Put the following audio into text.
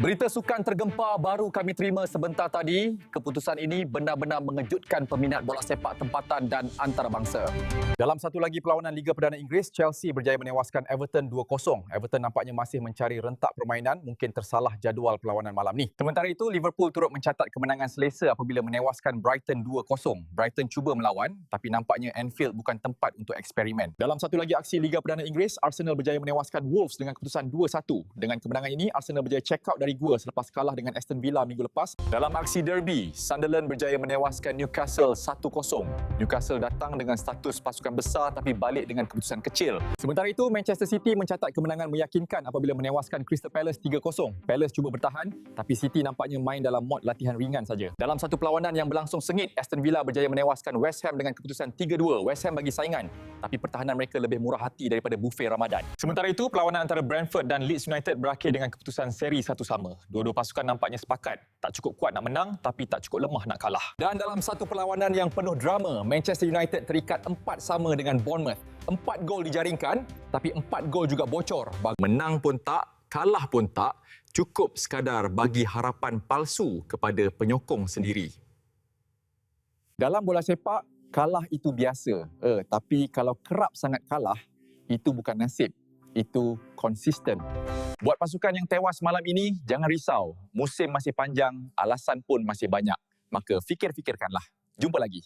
Berita sukan tergempar baru kami terima sebentar tadi. Keputusan ini benar-benar mengejutkan peminat bola sepak tempatan dan antarabangsa. Dalam satu lagi perlawanan Liga Perdana Inggeris, Chelsea berjaya menewaskan Everton 2-0. Everton nampaknya masih mencari rentak permainan, mungkin tersalah jadual perlawanan malam ni. Sementara itu, Liverpool turut mencatat kemenangan selesa apabila menewaskan Brighton 2-0. Brighton cuba melawan, tapi nampaknya Anfield bukan tempat untuk eksperimen. Dalam satu lagi aksi Liga Perdana Inggeris, Arsenal berjaya menewaskan Wolves dengan keputusan 2-1. Dengan kemenangan ini, Arsenal berjaya check out dari gua selepas kalah dengan Aston Villa minggu lepas. Dalam aksi derby, Sunderland berjaya menewaskan Newcastle 1-0. Newcastle datang dengan status pasukan besar tapi balik dengan keputusan kecil. Sementara itu, Manchester City mencatat kemenangan meyakinkan apabila menewaskan Crystal Palace 3-0. Palace cuba bertahan, tapi City nampaknya main dalam mod latihan ringan saja. Dalam satu perlawanan yang berlangsung sengit, Aston Villa berjaya menewaskan West Ham dengan keputusan 3-2. West Ham bagi saingan, tapi pertahanan mereka lebih murah hati daripada buffet Ramadan. Sementara itu, perlawanan antara Brentford dan Leeds United berakhir dengan keputusan seri 1-1. Dua-dua pasukan nampaknya sepakat. Tak cukup kuat nak menang, tapi tak cukup lemah nak kalah. Dan dalam satu perlawanan yang penuh drama, Manchester United terikat 4-4 dengan Bournemouth. 4 gol dijaringkan, tapi 4 gol juga bocor. Menang pun tak, kalah pun tak, cukup sekadar bagi harapan palsu kepada penyokong sendiri. Dalam bola sepak, kalah itu biasa. Tapi kalau kerap sangat kalah, itu bukan nasib. Itu konsisten. Buat pasukan yang tewas malam ini, jangan risau. Musim masih panjang, alasan pun masih banyak. Maka fikir-fikirkanlah. Jumpa lagi.